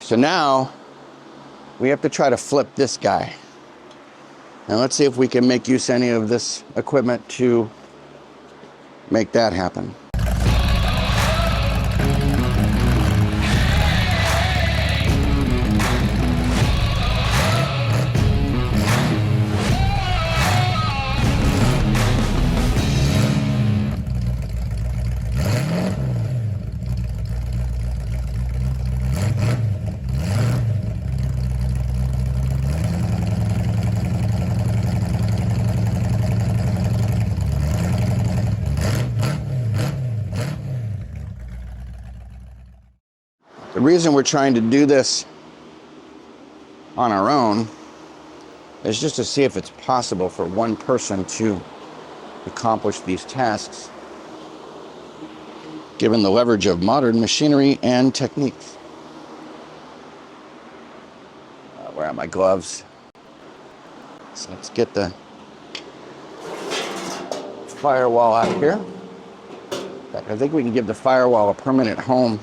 So now we have to try to flip this guy. Now let's see if we can make use of any of this equipment to make that happen. The reason we're trying to do this on our own is just to see if it's possible for one person to accomplish these tasks, given the leverage of modern machinery and techniques. Where are my gloves? So let's get the firewall out here. In fact, I think we can give the firewall a permanent home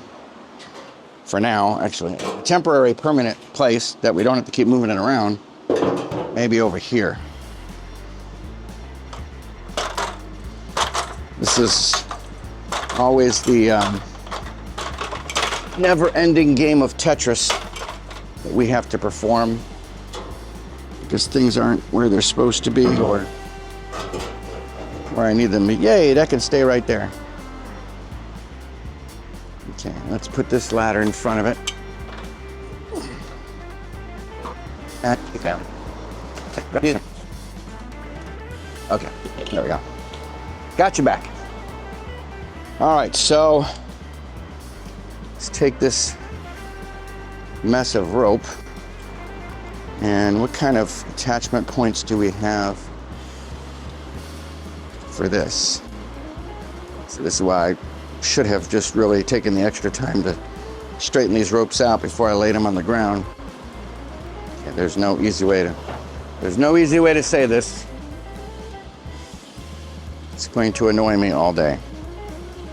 for now, actually. A temporary permanent place that we don't have to keep moving it around. Maybe over here. This is always the never-ending game of Tetris that we have to perform because things aren't where they're supposed to be or where I need them to be. Yay, that can stay right there. Okay, let's put this ladder in front of it. Okay, there we go. Got you back. All right, so let's take this mess of rope and what kind of attachment points do we have for this? So this is why I should have just really taken the extra time to straighten these ropes out before I laid them on the ground. Okay, there's no easy way to say this. It's going to annoy me all day.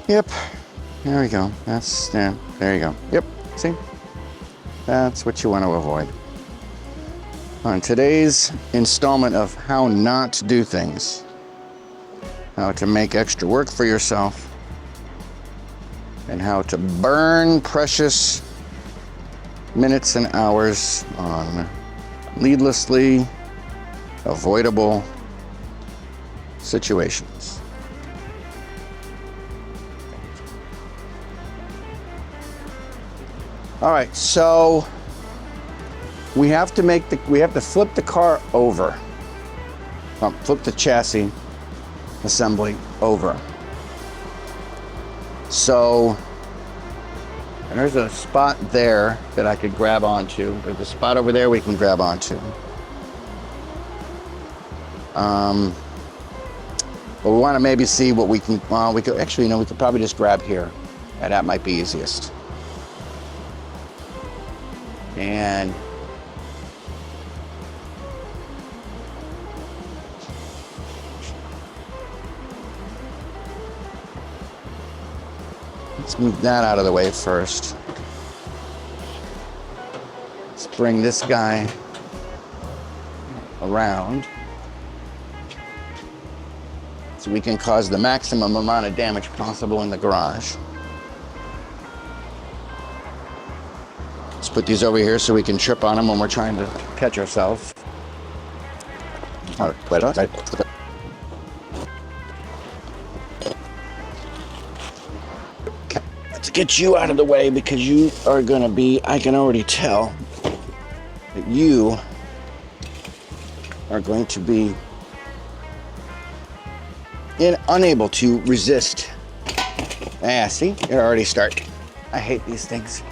Yep, there we go. There you go. Yep, see? That's what you want to avoid. On today's installment of how not to do things, how to make extra work for yourself, and how to burn precious minutes and hours on needlessly avoidable situations. All right, so we have to flip the car over. Flip the chassis assembly over. So, and there's a spot there that I could grab onto. There's a spot over there we can grab onto. But we want to maybe see what we can, we could actually, we could probably just grab here. And that might be easiest. And let's move that out of the way first. Let's bring this guy around so we can cause the maximum amount of damage possible in the garage. Let's put these over here so we can trip on them when we're trying to catch ourselves. All right, wait, let's get you out of the way because you are gonna be, I can already tell that you are going to be unable to resist. Ah, see, you're already starting. I hate these things.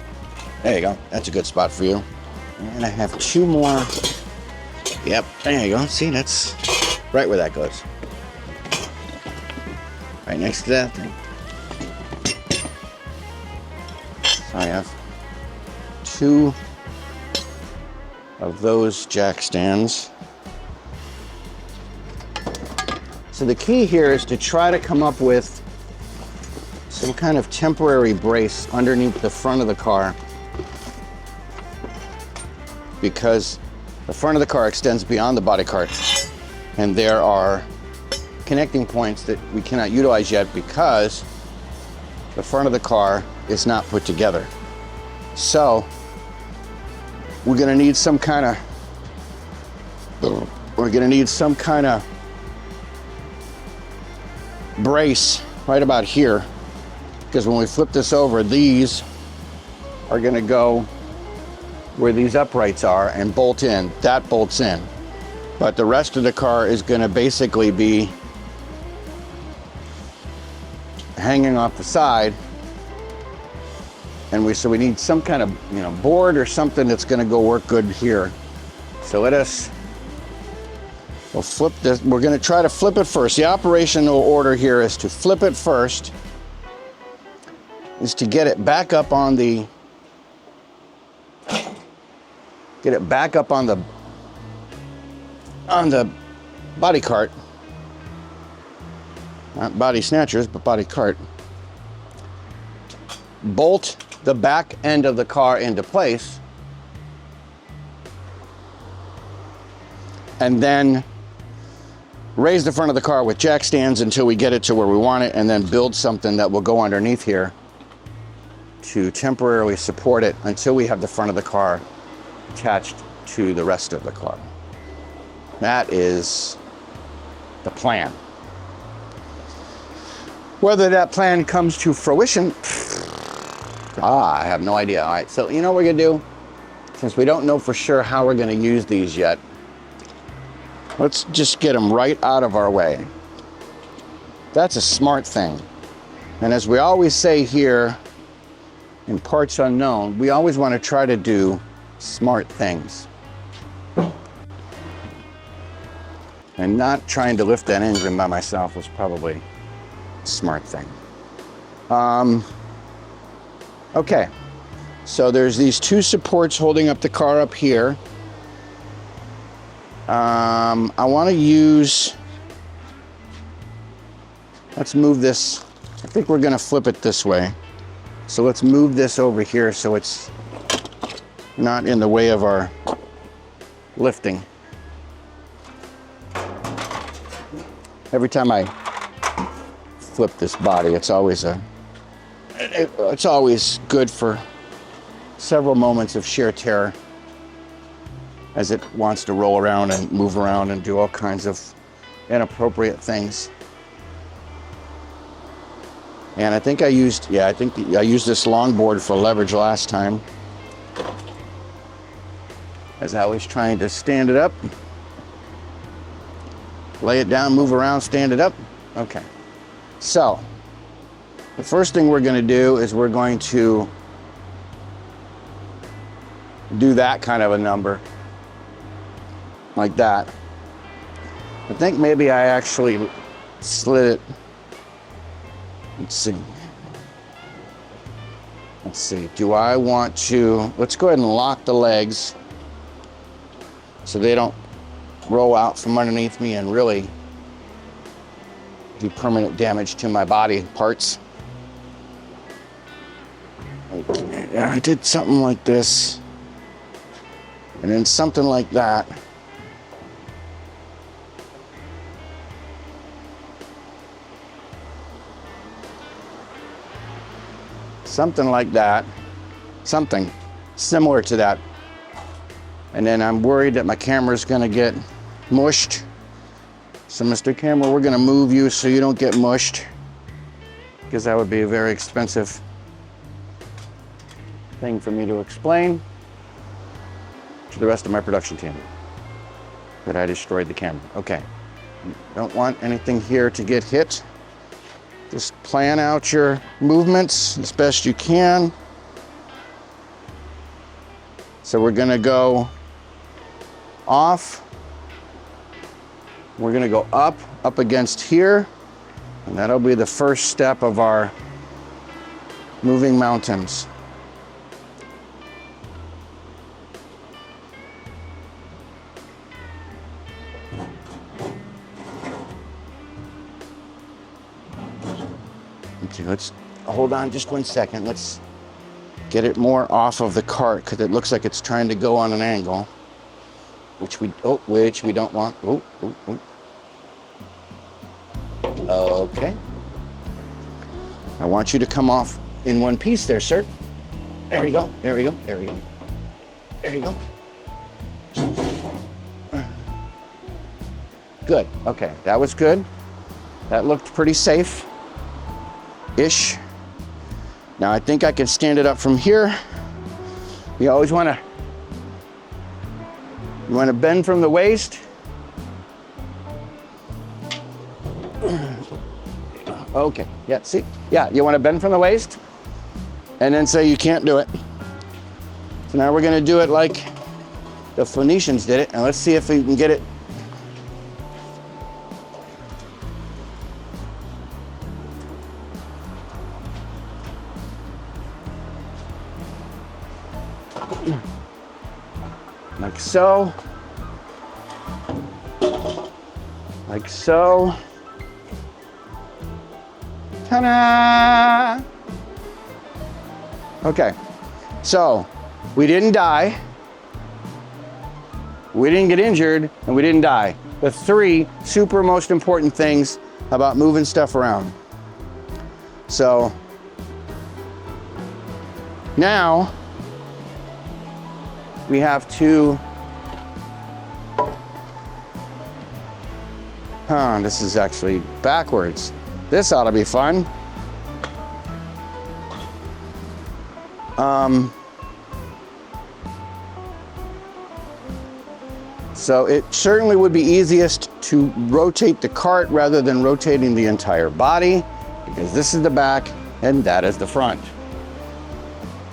There you go. That's a good spot for you. And I have two more. Yep, there you go. See, that's right where that goes. Right next to that thing. So I have two of those jack stands. So the key here is to try to come up with some kind of temporary brace underneath the front of the car because the front of the car extends beyond the body cart, and there are connecting points that we cannot utilize yet because the front of the car is not put together. So we're going to need some kind of brace right about here, because when we flip this over, these are going to go where these uprights are and bolt in. That bolts in, but the rest of the car is going to basically be hanging off the side, and so we need some kind of board or something that's going to go work good here. So we'll flip this. We're going to try to flip it first. The operational order here is to flip it first, is to get it back up on the body cart. Not body snatchers, but body cart. Bolt the back end of the car into place, and then raise the front of the car with jack stands until we get it to where we want it, and then build something that will go underneath here to temporarily support it until we have the front of the car attached to the rest of the car. That is the plan. Whether that plan comes to fruition, I have no idea. All right, so you know what we're gonna do? Since we don't know for sure how we're gonna use these yet, let's just get them right out of our way. That's a smart thing. And as we always say here in Parts Unknown, we always want to try to do smart things. And not trying to lift that engine by myself was probably a smart thing. Okay, so there's these two supports holding up the car up here. I want to use, let's move this. I think we're going to flip it this way. So let's move this over here so it's not in the way of our lifting. Every time I flip this body, it's always good for several moments of sheer terror as it wants to roll around and move around and do all kinds of inappropriate things. And I think I used this long board for leverage last time as I was trying to stand it up, lay it down, move around, stand it up. Okay, so the first thing we're going to do is we're going to do that kind of a number like that. I think maybe I actually slid it. Let's see, do I want to, let's go ahead and lock the legs so they don't roll out from underneath me and really do permanent damage to my body parts. Okay, I did something like this, and then something like that. Something like that, something similar to that. And then I'm worried that my camera's gonna get mushed. So Mr. Camera, we're gonna move you so you don't get mushed, because that would be a very expensive thing for me to explain to the rest of my production team that I destroyed the camera. Okay, don't want anything here to get hit. Just plan out your movements as best you can. So we're gonna go off. We're gonna go up against here, and that'll be the first step of our moving mountains. Okay, let's hold on just 1 second. Let's get it more off of the cart because it looks like it's trying to go on an angle. which we don't want. Oh, oh, oh. Okay. I want you to come off in one piece there, sir. There you go. There we go. There we go. There you go. Good. Okay, that was good. That looked pretty safe-ish. Now I think I can stand it up from here. You always want to bend from the waist. Okay, yeah, see? Yeah, you want to bend from the waist and then say you can't do it. So now we're going to do it like the Phoenicians did it, and let's see if we can get it. Like so. Like so. Ta-da! Okay, so we didn't die, we didn't get injured, and we didn't die. The three super most important things about moving stuff around. So now we have to, this is actually backwards. This ought to be fun. So it certainly would be easiest to rotate the cart rather than rotating the entire body, because this is the back and that is the front.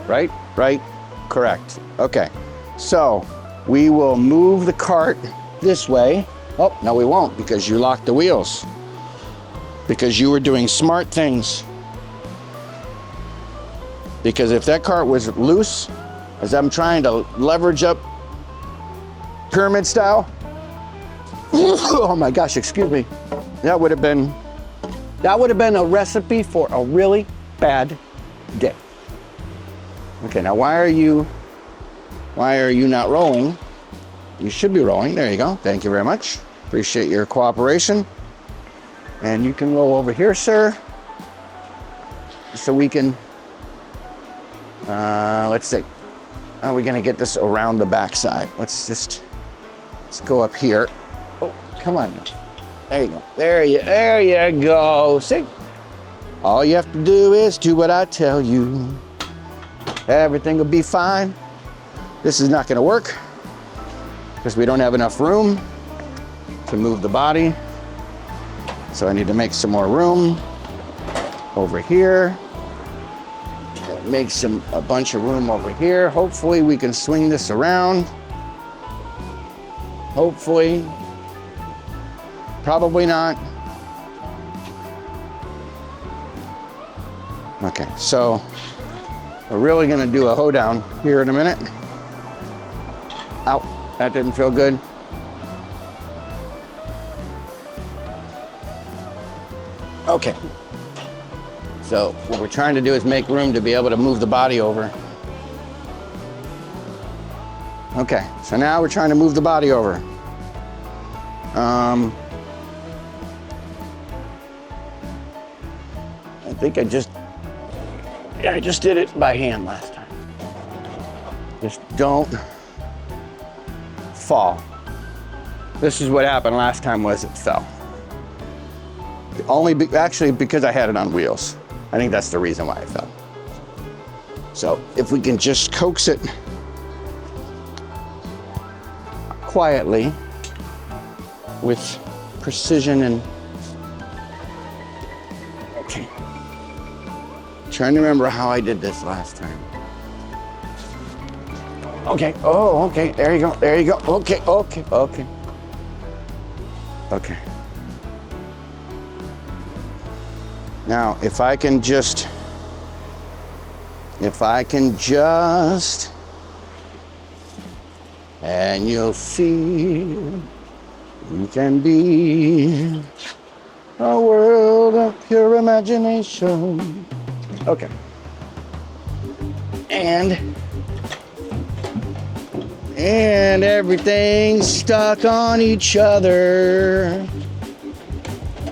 Right? Right? Correct. Okay. So we will move the cart this way. Oh, no, we won't, because you locked the wheels. Because you were doing smart things. Because if that cart was loose, as I'm trying to leverage up pyramid style, oh my gosh, excuse me, that would have been a recipe for a really bad day. Okay, now why are you not rolling? You should be rolling. There you go. Thank you very much. Appreciate your cooperation. And you can roll over here, sir, so we can, let's see, how are we gonna get this around the backside? Let's go up here. Oh, come on. There you go. There you go. See? All you have to do is do what I tell you. Everything will be fine. This is not gonna work because we don't have enough room to move the body. So I need to make some more room over here. Make a bunch of room over here. Hopefully we can swing this around. Hopefully. Probably not. Okay, so we're really gonna do a hoedown here in a minute. Ow, that didn't feel good. Okay, so what we're trying to do is make room to be able to move the body over. Okay, so now we're trying to move the body over. I think I just did it by hand last time. Just don't fall. This is what happened last time, was it fell. Actually, because I had it on wheels. I think that's the reason why I fell. So if we can just coax it quietly with precision and, okay. Trying to remember how I did this last time. Okay, oh, okay, there you go, there you go. Okay, okay, okay. Okay. Now, if I can just, and you'll see, you can be a world of pure imagination. Okay. And And everything's stuck on each other.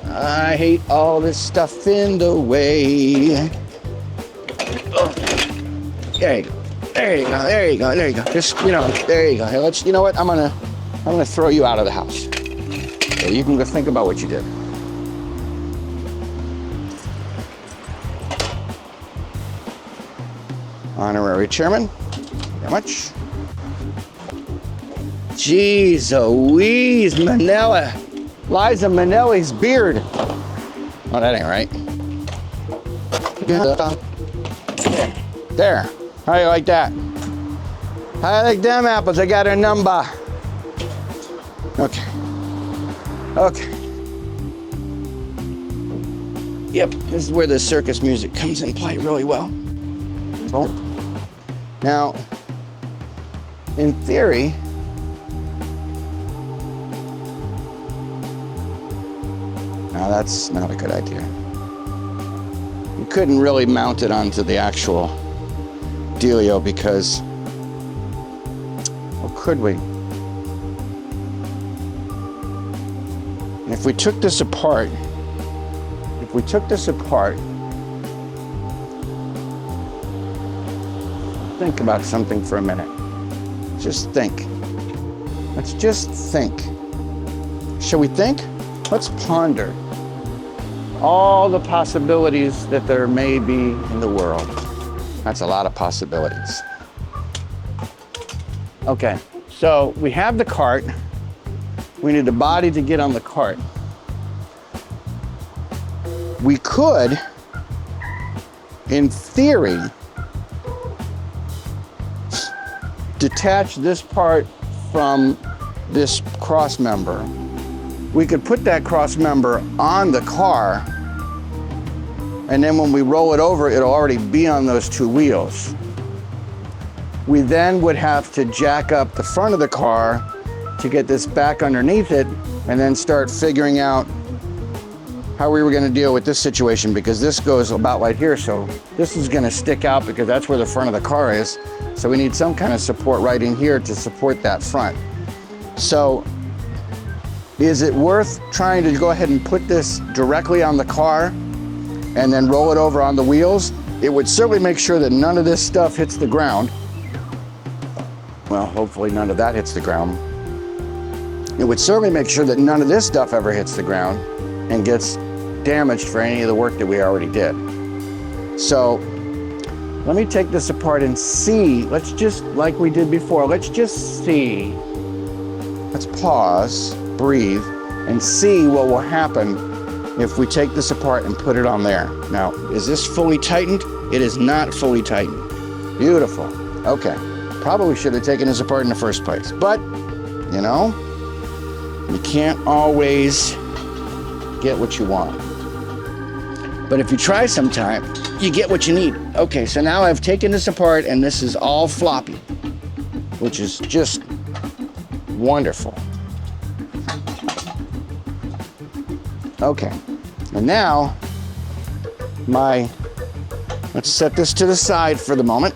I hate all this stuff in the way. Oh. There you go. There you go. There you go. There you go. Just, you know, there you go. Hey, let's, you know what? I'm gonna throw you out of the house. So you can go think about what you did. Honorary Chairman, how much? Jeez Louise, Manella. Liza Minnelli's beard. Oh, that ain't right. There. How do you like that? How do you like them apples? I got a number. Okay. Okay. Yep, this is where the circus music comes in play really well. Oh. Now, in theory, now that's not a good idea. You couldn't really mount it onto the actual dealio because, or could we? If we took this apart, think about something for a minute. Just think. Let's just think. Shall we think? Let's ponder all the possibilities that there may be in the world. That's a lot of possibilities. Okay, so we have the cart. We need a body to get on the cart. We could, in theory, detach this part from this cross member. We could put that cross member on the car, and then when we roll it over, it'll already be on those two wheels. We then would have to jack up the front of the car to get this back underneath it, and then start figuring out how we were going to deal with this situation, because this goes about right here, so this is going to stick out because that's where the front of the car is. So we need some kind of support right in here to support that front. So is it worth trying to go ahead and put this directly on the car and then roll it over on the wheels? It would certainly make sure that none of this stuff hits the ground. Well, hopefully none of that hits the ground. It would certainly make sure that none of this stuff ever hits the ground and gets damaged for any of the work that we already did. So let me take this apart and see. Let's just, like we did before, let's just see. Let's pause, breathe, and see what will happen if we take this apart and put it on there. Now, is this fully tightened? It is not fully tightened. Beautiful. Okay. Probably should have taken this apart in the first place. But, you know, you can't always get what you want. But if you try sometime, you get what you need. Okay, so now I've taken this apart and this is all floppy, which is just wonderful. Okay, and now let's set this to the side for the moment,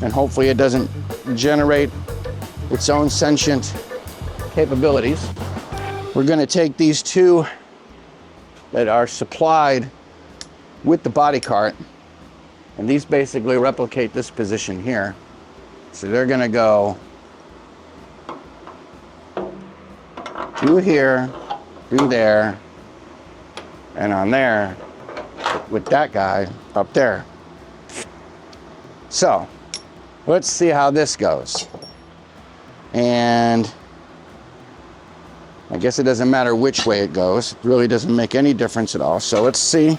and hopefully it doesn't generate its own sentient capabilities. We're gonna take these two that are supplied with the body cart, and these basically replicate this position here. So they're gonna go do here, do there, and on there with that guy up there. So let's see how this goes. And I guess it doesn't matter which way it goes. It really doesn't make any difference at all. So let's see.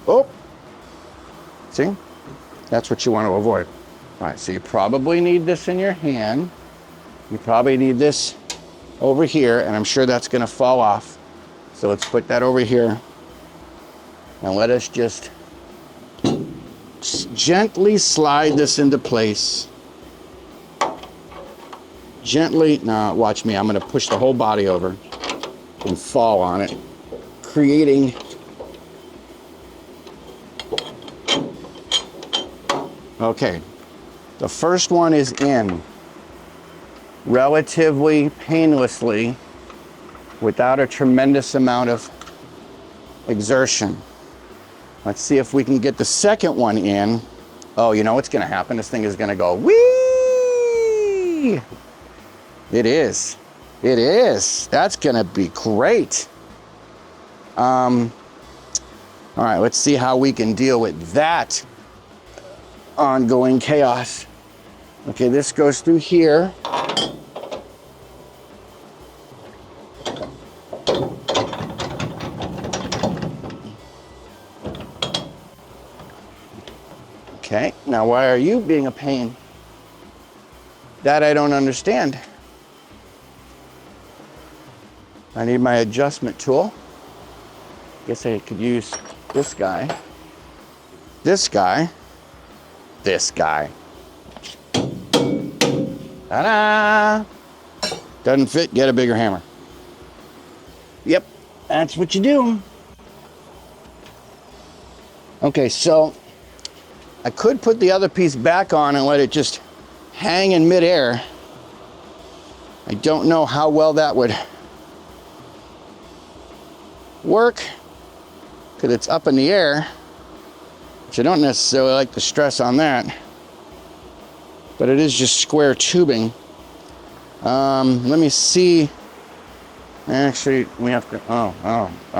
Oh, see? That's what you want to avoid. All right, so you probably need this in your hand. You probably need this over here, and I'm sure that's going to fall off. So let's put that over here. And let us just gently slide this into place. Gently, now watch me, I'm going to push the whole body over and fall on it, creating okay, The first one is in relatively painlessly without a tremendous amount of exertion. Let's see if we can get the second one in. Oh, you know what's gonna happen? This thing is gonna go whee! It is. It is. That's gonna be great. All right, let's see how we can deal with that ongoing chaos. Okay, this goes through here. Okay, now why are you being a pain? That I don't understand. I need my adjustment tool. Guess I could use this guy. This guy. This guy. Ta-da! Doesn't fit, get a bigger hammer. Yep, that's what you do. Okay, so I could put the other piece back on and let it just hang in midair. I don't know how well that would work because it's up in the air, which I don't necessarily like the stress on that, but it is just square tubing. Let me see. Actually, we have to,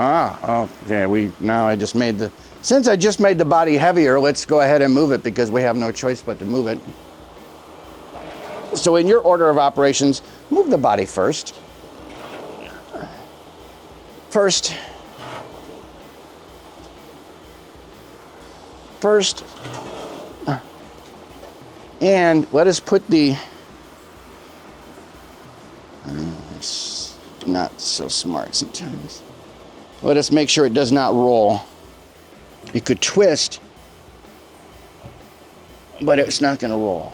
yeah, now I just made since I just made the body heavier, let's go ahead and move it because we have no choice but to move it. So in your order of operations, move the body first. First. And let us put the, it's not so smart sometimes. Let us make sure it does not roll. It could twist, but it's not going to roll.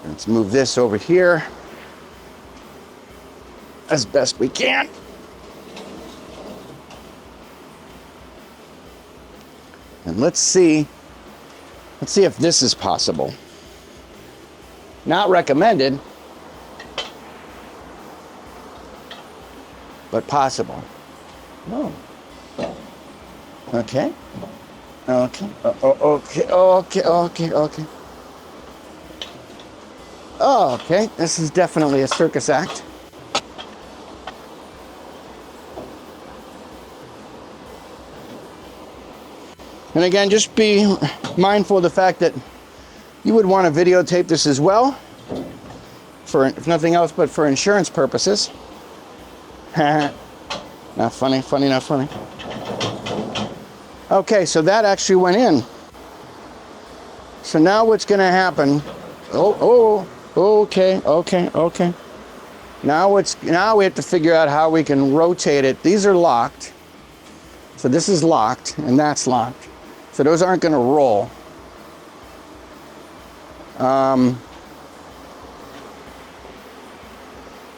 Let's move this over here as best we can. And let's see if this is possible. Not recommended, but possible. No. Okay. Okay. Okay. Oh, okay. This is definitely a circus act. And again, just be mindful of the fact that you would want to videotape this as well, for if nothing else but for insurance purposes. Not funny, not funny. Okay, so that actually went in. So now what's going to happen? Okay. Now we have to figure out how we can rotate it. These are locked. So this is locked and that's locked. So those aren't going to roll.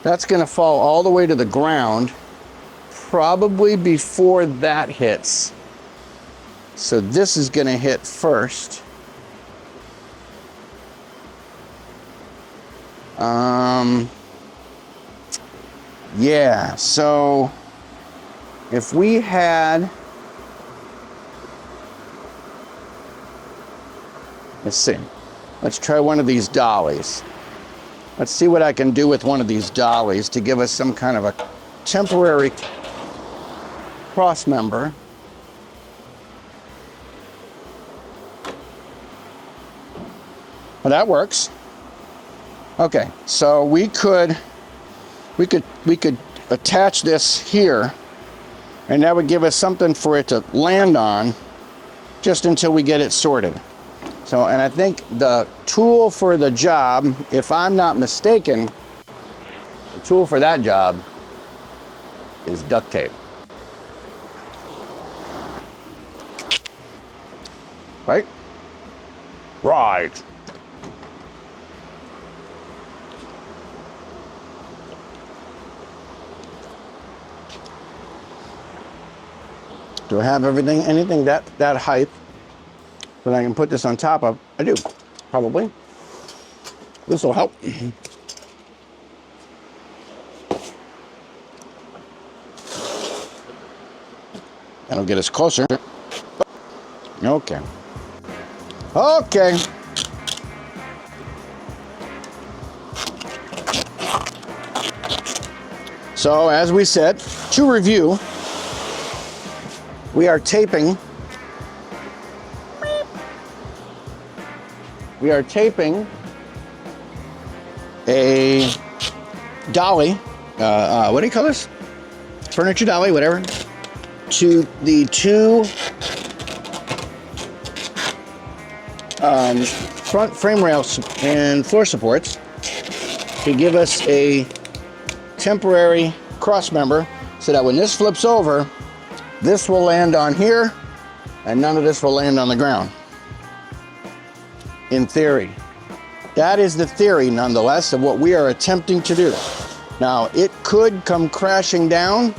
That's going to fall all the way to the ground, probably before that hits. So this is going to hit first. Yeah, so if we had, let's see, let's try one of these dollies. Let's see what I can do with one of these dollies to give us some kind of a temporary cross member. Well, that works. Okay, so we could attach this here, and that would give us something for it to land on just until we get it sorted. So, and I think the tool for the job, if I'm not mistaken, the tool for that job is duct tape. Right? Right. Do I have everything, anything that height that I can put this on top of? I do, probably. This will help. That'll get us closer. Okay. Okay. So, as we said, to review, we are taping. We are taping a dolly. What do you call this? Furniture dolly, whatever. To the two front frame rails and floor supports to give us a temporary cross member so that when this flips over, this will land on here and none of this will land on the ground. In theory. That is the theory, nonetheless, of what we are attempting to do. Now, it could come crashing down.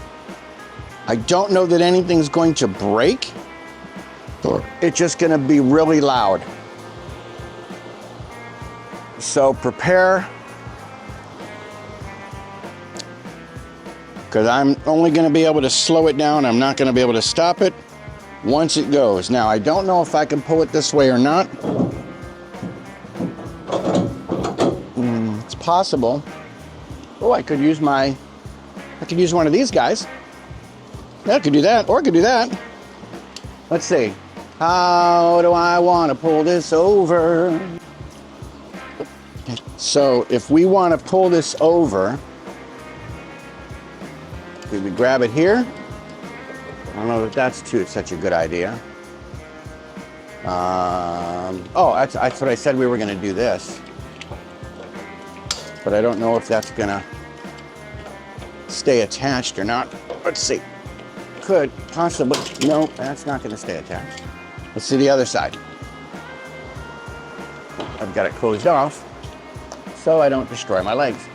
I don't know that anything's going to break. It's just going to be really loud. So prepare, because I'm only going to be able to slow it down. I'm not going to be able to stop it once it goes. Now, I don't know if I can pull it this way or not. It's possible. Oh, I could use one of these guys. Yeah, I could do that, or I could do that. Let's see. How do I want to pull this over? So if we want to pull this over, we would grab it here. I don't know if that's such a good idea. Oh, that's what I said we were going to do this. But I don't know if that's going to stay attached or not. Let's see. Could possibly. No, that's not going to stay attached. Let's see the other side. I've got it closed off so I don't destroy my legs.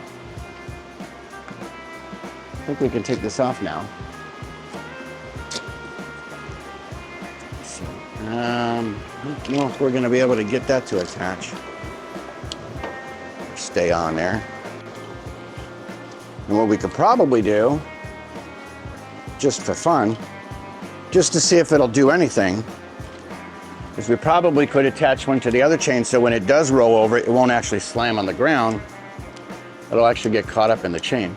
I think we can take this off now. Let's see. I don't know if we're going to be able to get that to attach. Stay on there. And what we could probably do, just for fun, just to see if it'll do anything, is we probably could attach one to the other chain so when it does roll over, it won't actually slam on the ground. It'll actually get caught up in the chain.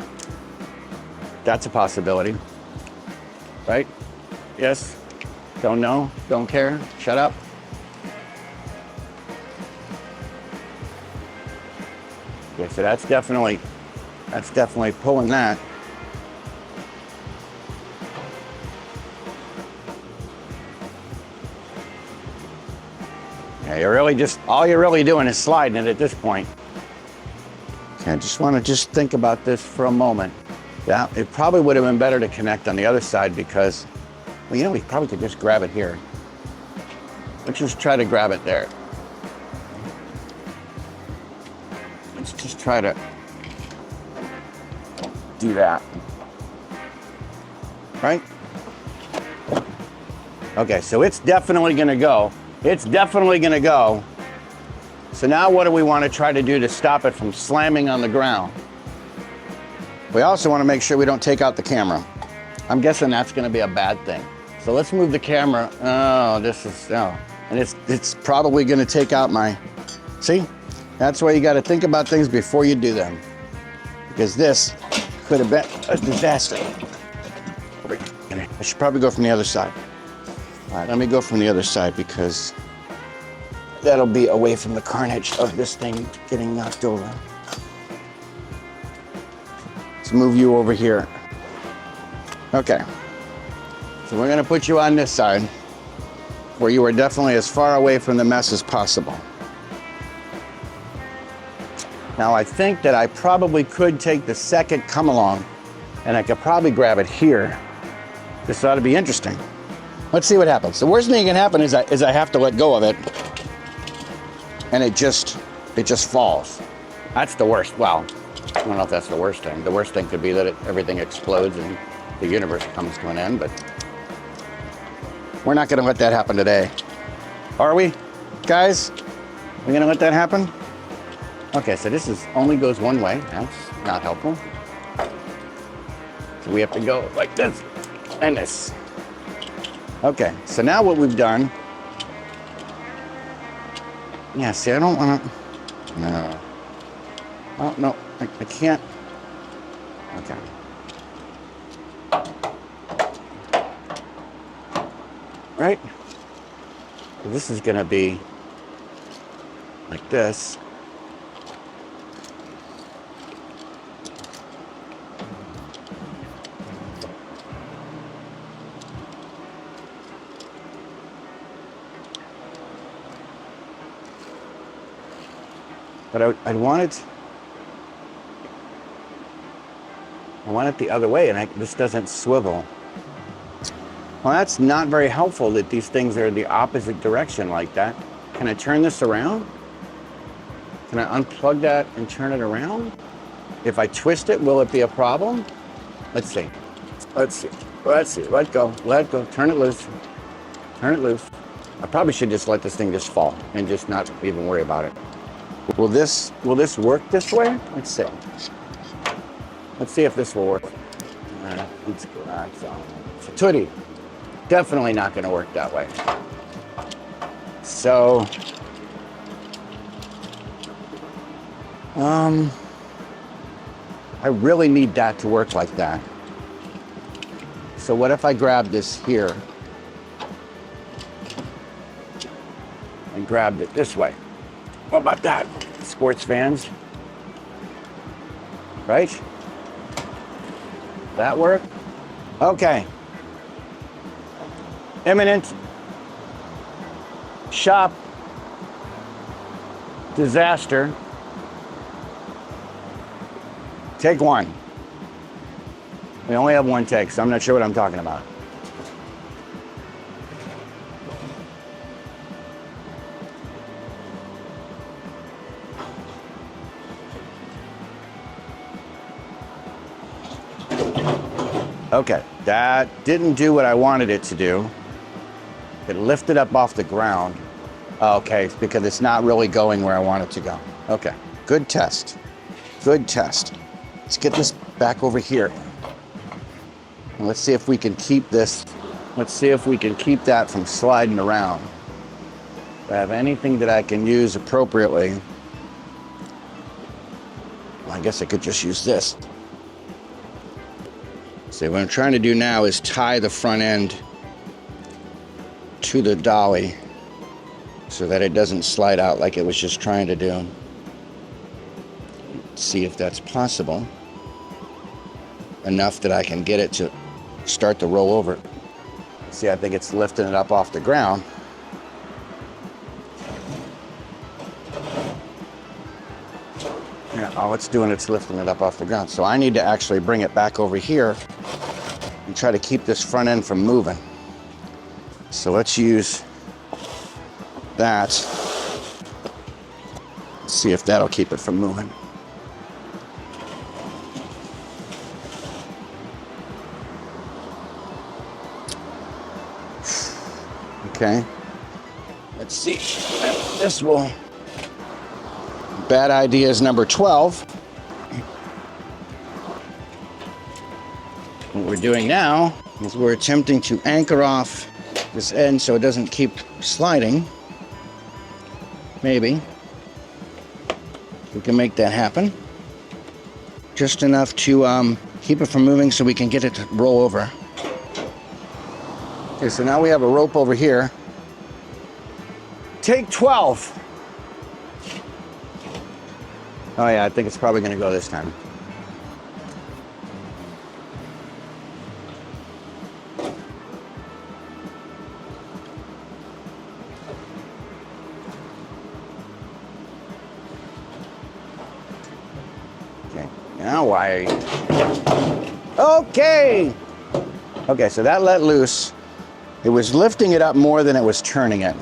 That's a possibility. Right? Yes? Don't know? Don't care? Shut up? Okay, so that's definitely pulling that. Yeah, all you're really doing is sliding it at this point. Okay, I just want to think about this for a moment. Yeah, it probably would have been better to connect on the other side because, well, you know, we probably could just grab it here. Let's just try to grab it there. Let's just try to do that. Right? Okay, so it's definitely going to go. It's definitely going to go. So now what do we want to try to do to stop it from slamming on the ground? We also want to make sure we don't take out the camera. I'm guessing that's going to be a bad thing. So let's move the camera. Oh, and it's probably going to take out my, see? That's why you got to think about things before you do them. Because this could have been a disaster. I should probably go from the other side. All right, let me go from the other side because that'll be away from the carnage of this thing getting knocked over. Let's move you over here. Okay. So we're going to put you on this side where you are definitely as far away from the mess as possible. Now I think that I probably could take the second come along and I could probably grab it here. This ought to be interesting. Let's see what happens. The worst thing that can happen is I have to let go of it and it just falls. That's the worst. Well, I don't know if that's the worst thing. The worst thing could be that everything explodes and the universe comes to an end, but We're not gonna let that happen today. Are we, guys? We gonna let that happen? Okay, so this is only goes one way. That's not helpful. So we have to go like this and this. Okay, so now what we've done. Yeah, see, I don't wanna, no. Oh, no, I can't. Okay. Right? So this is gonna be like this. But I want it the other way, and this doesn't swivel. Well, that's not very helpful that these things are the opposite direction like that. Can I turn this around? Can I unplug that and turn it around? If I twist it, will it be a problem? Let's see. Let's see. Let's see. Let go. Let go. Turn it loose. Turn it loose. I probably should just let this thing just fall and just not even worry about it. Will this work this way? Let's see. Let's see if this will work. Let's go. So, Tootie, definitely not going to work that way. So, I really need that to work like that. So what if I grab this here and grabbed it this way? What about that? Sports fans, right? That work? Okay. Imminent shop disaster. Take one. We only have one take, so I'm not sure what I'm talking about. Okay, that didn't do what I wanted it to do. It lifted up off the ground. Okay, it's because it's not really going where I want it to go. Okay, good test. Good test. Let's get this back over here. And let's see if we can keep this. Let's see if we can keep that from sliding around. If I have anything that I can use appropriately, well, I guess I could just use this. See, what I'm trying to do now is tie the front end to the dolly so that it doesn't slide out like it was just trying to do. See if that's possible. Enough that I can get it to start to roll over. See, I think it's lifting it up off the ground. Yeah, all it's doing, it's lifting it up off the ground. So I need to actually bring it back over here and try to keep this front end from moving. So let's use that. See if that'll keep it from moving. Okay. Let's see. This will. Bad idea is number 12. What we're doing now is we're attempting to anchor off this end so it doesn't keep sliding. Maybe we can make that happen. Just enough to keep it from moving so we can get it to roll over. Okay, so now we have a rope over here. Take 12. Oh yeah, I think it's probably gonna go this time. Okay, now why are you? Okay! Okay, so that let loose. It was lifting it up more than it was turning it.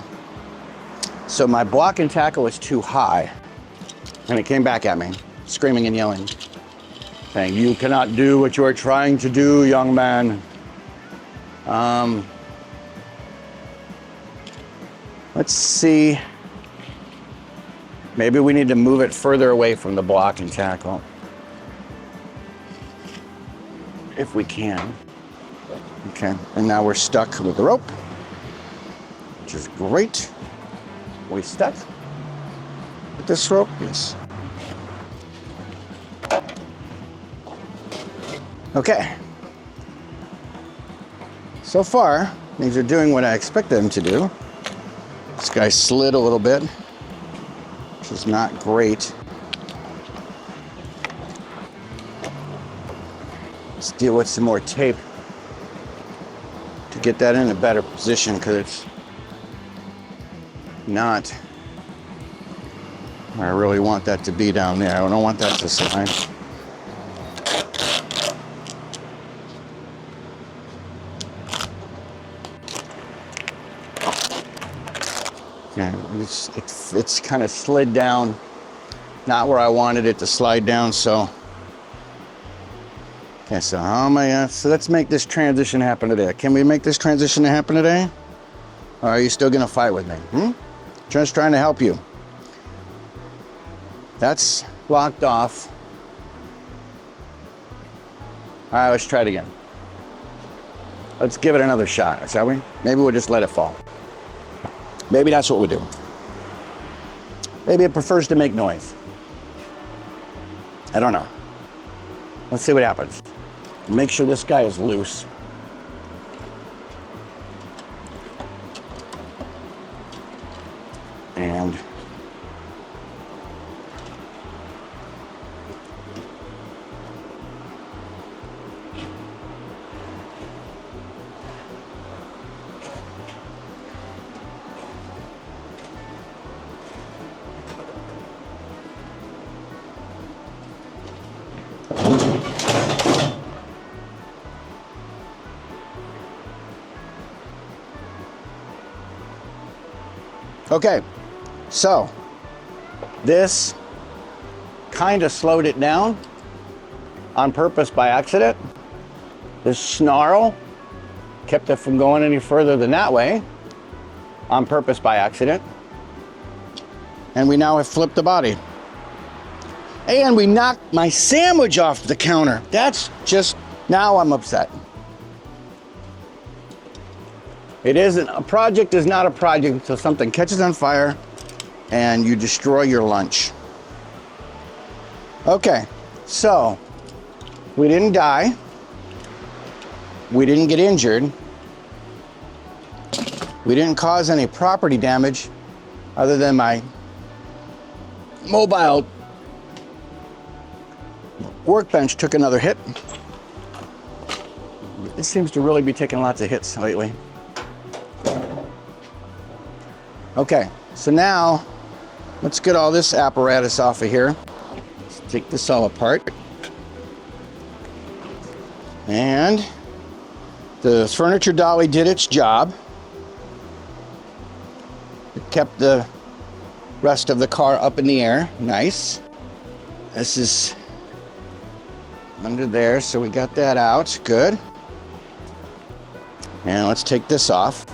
So my block and tackle was too high. And it came back at me, screaming and yelling, saying, "You cannot do what you are trying to do, young man." Let's see. Maybe we need to move it further away from the block and tackle. If we can. Okay, and now we're stuck with the rope, which is great. We stuck with this rope? Yes. Okay. So far, things are doing what I expected them to do. This guy slid a little bit, which is not great. Let's deal with some more tape to get that in a better position, because it's not where I really want that to be down there. I don't want that to slide. Yeah, it's kind of slid down, not where I wanted it to slide down, so. Okay, so how am I, so let's make this transition happen today. Can we make this transition happen today? Or are you still gonna fight with me? Just trying to help you. That's locked off. All right, let's try it again. Let's give it another shot, shall we? Maybe we'll just let it fall. Maybe that's what we'll do. Maybe it prefers to make noise. I don't know. Let's see what happens. Make sure this guy is loose. And okay, so this kind of slowed it down on purpose by accident. This snarl kept it from going any further than that way on purpose by accident. And we now have flipped the body. And we knocked my sandwich off the counter. That's just, now I'm upset. It isn't, a project is not a project until something catches on fire and you destroy your lunch. Okay, so we didn't die. We didn't get injured. We didn't cause any property damage other than my mobile workbench took another hit. It seems to really be taking lots of hits lately. Okay, so now let's get all this apparatus off of here. Let's take this all apart. And the furniture dolly did its job. It kept the rest of the car up in the air. Nice. This is under there, so we got that out. Good. And let's take this off.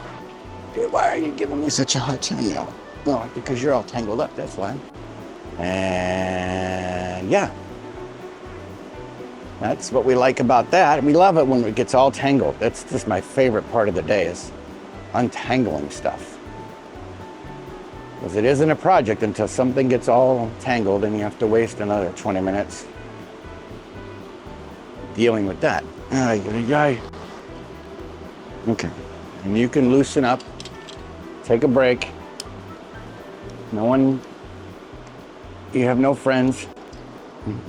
Why are you giving me such a hard time now? No, because you're all tangled up, that's why. And yeah. That's what we like about that. We love it when it gets all tangled. That's just my favorite part of the day, is untangling stuff. Because it isn't a project until something gets all tangled and you have to waste another 20 minutes dealing with that. Okay, and you can loosen up, take a break. No one, you have no friends.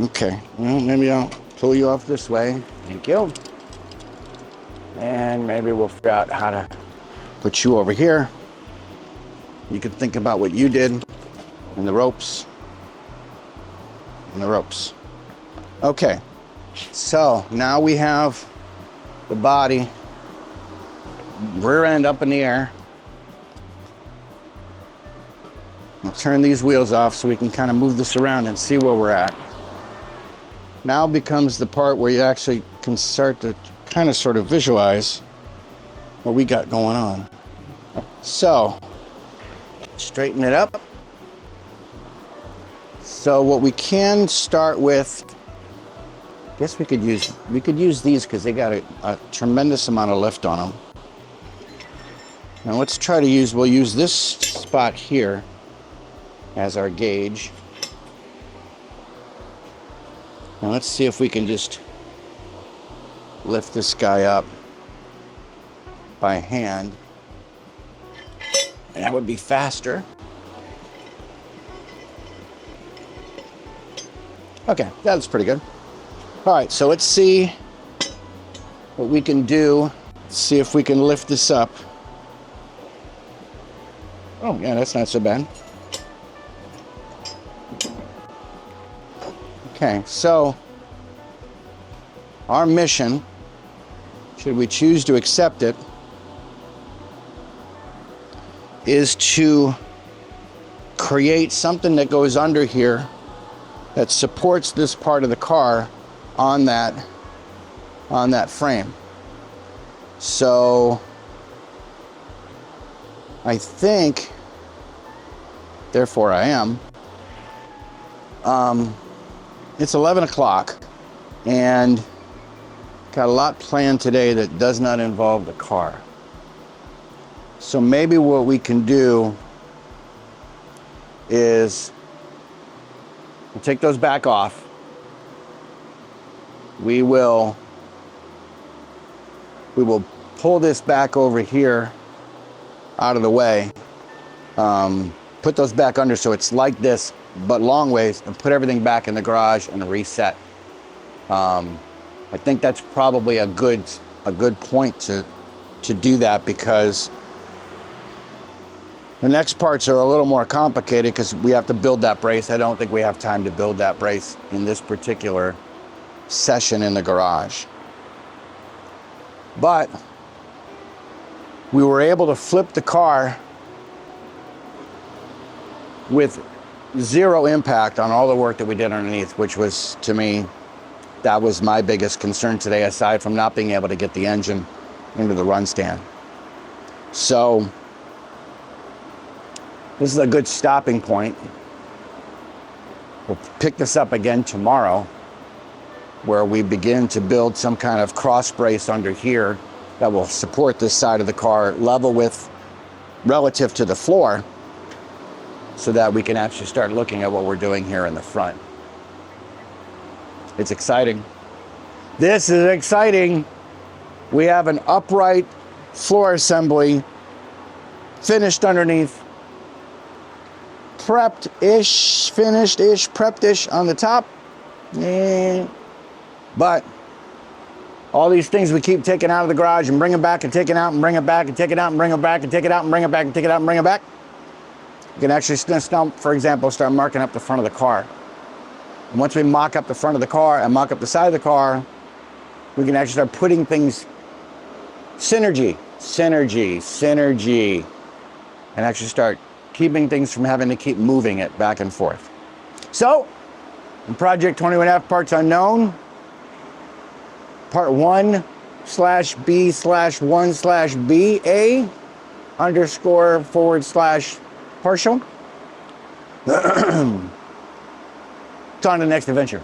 Okay, well, maybe I'll pull you off this way. Thank you. And maybe we'll figure out how to put you over here. You can think about what you did, and the ropes, and the ropes. Okay, so now we have the body, rear end up in the air. I'll turn these wheels off so we can kind of move this around and see where we're at. Now becomes the part where you actually can start to kind of sort of visualize what we got going on. So straighten it up. So what we can start with, I guess we could use these because they got a tremendous amount of lift on them. Now let's try to we'll use this spot here as our gauge. Now let's see if we can just lift this guy up by hand. And that would be faster. Okay, that's pretty good. All right, so let's see what we can do. Let's see if we can lift this up. Oh, yeah, that's not so bad. Okay, so our mission, should we choose to accept it, is to create something that goes under here that supports this part of the car on that frame. So I think, therefore I am, it's 11 o'clock and got a lot planned today that does not involve the car. So maybe what we can do is we'll take those back off. We will pull this back over here out of the way, put those back under so it's like this but long ways, and put everything back in the garage and reset. I think that's probably a good point to do that, because the next parts are a little more complicated because we have to build that brace. I don't think we have time to build that brace in this particular session in the garage. But we were able to flip the car with zero impact on all the work that we did underneath, which was, to me, that was my biggest concern today, aside from not being able to get the engine into the run stand. So this is a good stopping point. We'll pick this up again tomorrow, where we begin to build some kind of cross brace under here that will support this side of the car level with relative to the floor, so that we can actually start looking at what we're doing here in the front. It's exciting. This is exciting. We have an upright floor assembly, finished underneath, prepped-ish, finished-ish, prepped-ish on the top. But all these things we keep taking out of the garage and bringing back and taking out and bring it back and take it out and bring it back and take it out and bring it back and take it out and bring it back. You can actually, for example, start marking up the front of the car. And once we mock up the front of the car and mock up the side of the car, we can actually start putting things, synergy, and actually start keeping things from having to keep moving it back and forth. So, in Project 21F Parts Unknown, Part 1/B/1/BA_/partial. It's on to the next adventure.